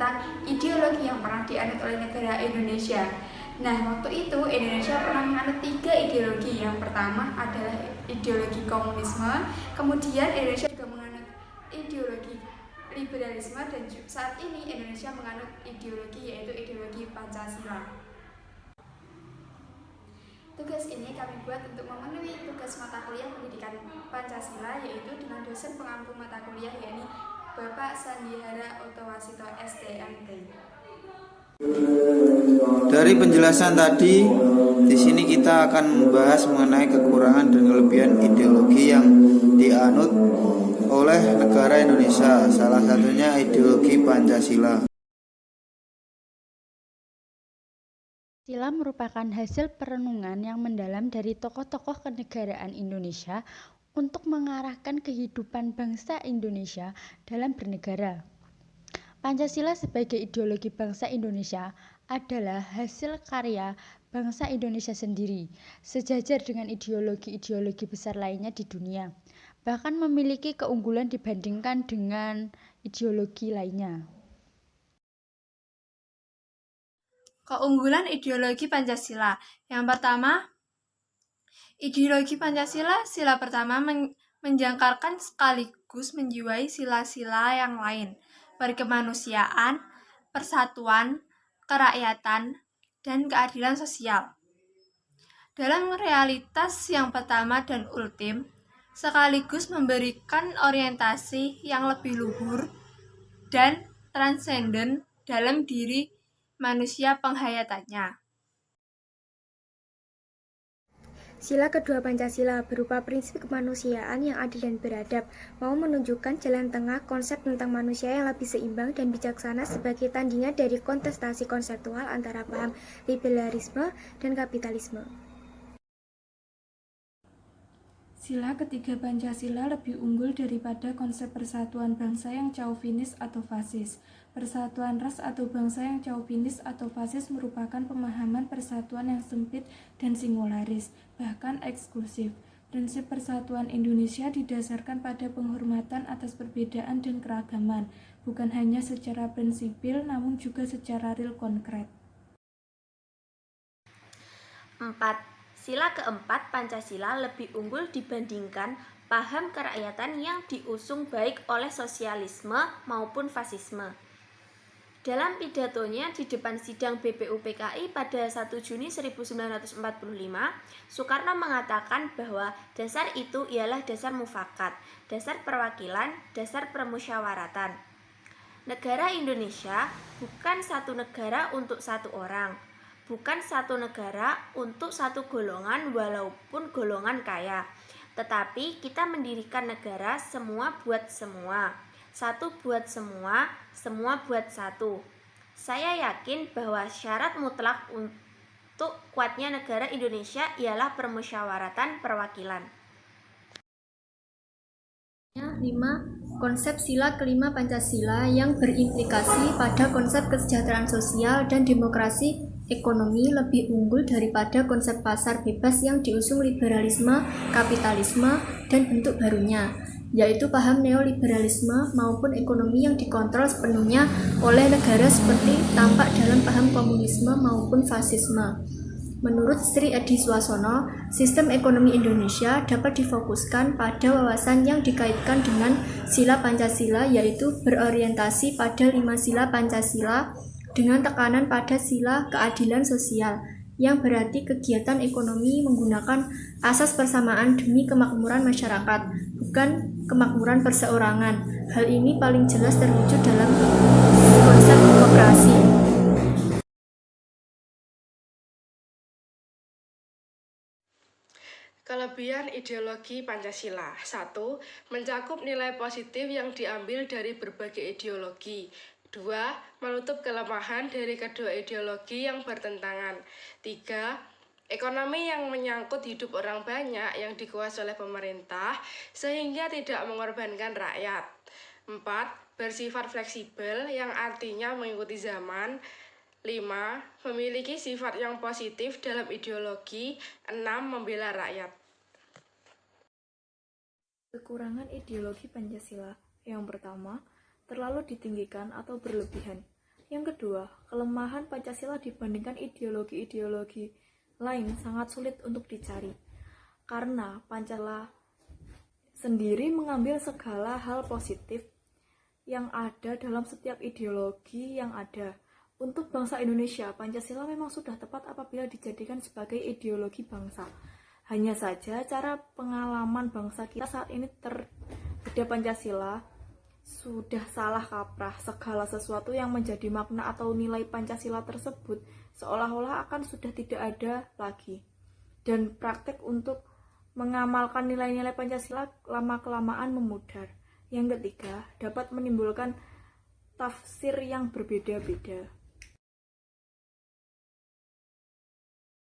tentang ideologi yang pernah dianut oleh negara Indonesia. Nah, waktu itu Indonesia pernah menganut 3 ideologi. Yang pertama adalah ideologi komunisme, kemudian Indonesia juga menganut ideologi liberalisme, dan saat ini Indonesia menganut ideologi yaitu ideologi Pancasila. Tugas ini kami buat untuk memenuhi tugas mata kuliah pendidikan Pancasila, yaitu dengan dosen pengampu mata kuliah yakni Bapak Sandihara Ottowasito STMT. Dari penjelasan tadi, di sini kita akan membahas mengenai kekurangan dan kelebihan ideologi yang dianut oleh negara Indonesia. Salah satunya ideologi Pancasila. Pancasila merupakan hasil perenungan yang mendalam dari tokoh-tokoh kenegaraan Indonesia untuk mengarahkan kehidupan bangsa Indonesia dalam bernegara. Pancasila sebagai ideologi bangsa Indonesia adalah hasil karya bangsa Indonesia sendiri, sejajar dengan ideologi-ideologi besar lainnya di dunia, bahkan memiliki keunggulan dibandingkan dengan ideologi lainnya. Keunggulan ideologi Pancasila. Yang pertama, ideologi Pancasila, sila pertama menjangkarkan sekaligus menjiwai sila-sila yang lain, berkemanusiaan, persatuan, kerakyatan, dan keadilan sosial. Dalam realitas yang pertama dan ultim, sekaligus memberikan orientasi yang lebih luhur dan transenden dalam diri manusia penghayatannya. Sila kedua Pancasila berupa prinsip kemanusiaan yang adil dan beradab, mau menunjukkan jalan tengah konsep tentang manusia yang lebih seimbang dan bijaksana sebagai tandingan dari kontestasi konseptual antara paham liberalisme dan kapitalisme. Sila ketiga Pancasila lebih unggul daripada konsep persatuan bangsa yang chauvinis atau fasis. Persatuan ras atau bangsa yang chauvinis atau fasis merupakan pemahaman persatuan yang sempit dan singularis, bahkan eksklusif. Prinsip persatuan Indonesia didasarkan pada penghormatan atas perbedaan dan keragaman, bukan hanya secara prinsipil namun juga secara real konkret. 4. Sila keempat Pancasila lebih unggul dibandingkan paham kerakyatan yang diusung baik oleh sosialisme maupun fasisme. Dalam pidatonya di depan sidang BPUPKI pada 1 Juni 1945, Soekarno mengatakan bahwa dasar itu ialah dasar mufakat, dasar perwakilan, dasar permusyawaratan. Negara Indonesia bukan satu negara untuk satu orang, bukan satu negara untuk satu golongan walaupun golongan kaya, tetapi kita mendirikan negara semua buat semua, satu buat semua, semua buat satu. Saya yakin bahwa syarat mutlak untuk kuatnya negara Indonesia ialah permusyawaratan perwakilan. 5. Konsep sila kelima Pancasila yang berimplikasi pada konsep kesejahteraan sosial dan demokrasi ekonomi lebih unggul daripada konsep pasar bebas yang diusung liberalisme, kapitalisme, dan bentuk barunya, yaitu paham neoliberalisme maupun ekonomi yang dikontrol sepenuhnya oleh negara seperti tampak dalam paham komunisme maupun fasisme. Menurut Sri Edi Swasono, sistem ekonomi Indonesia dapat difokuskan pada wawasan yang dikaitkan dengan sila Pancasila, yaitu berorientasi pada 5 sila Pancasila dengan tekanan pada sila keadilan sosial, yang berarti kegiatan ekonomi menggunakan asas persamaan demi kemakmuran masyarakat, bukan kemakmuran perseorangan. Hal ini paling jelas terwujud dalam konsep demokrasi. Kelebihan ideologi Pancasila. 1. Mencakup nilai positif yang diambil dari berbagai ideologi. 2. Menutup kelemahan dari kedua ideologi yang bertentangan. 3. Ekonomi yang menyangkut hidup orang banyak yang dikuasai oleh pemerintah sehingga tidak mengorbankan rakyat. 4. Bersifat fleksibel yang artinya mengikuti zaman. 5. Memiliki sifat yang positif dalam ideologi. 6. Membela rakyat. Kekurangan ideologi Pancasila. Yang pertama, terlalu ditinggikan atau berlebihan. Yang kedua, kelemahan Pancasila dibandingkan ideologi-ideologi lain sangat sulit untuk dicari. Karena Pancasila sendiri mengambil segala hal positif yang ada dalam setiap ideologi yang ada. Untuk bangsa Indonesia, Pancasila memang sudah tepat apabila dijadikan sebagai ideologi bangsa. Hanya saja cara pengalaman bangsa kita saat ini terhadap Pancasila sudah salah kaprah. Segala sesuatu yang menjadi makna atau nilai Pancasila tersebut seolah-olah akan sudah tidak ada lagi. Dan praktek untuk mengamalkan nilai-nilai Pancasila lama-kelamaan memudar. Yang ketiga, dapat menimbulkan tafsir yang berbeda-beda.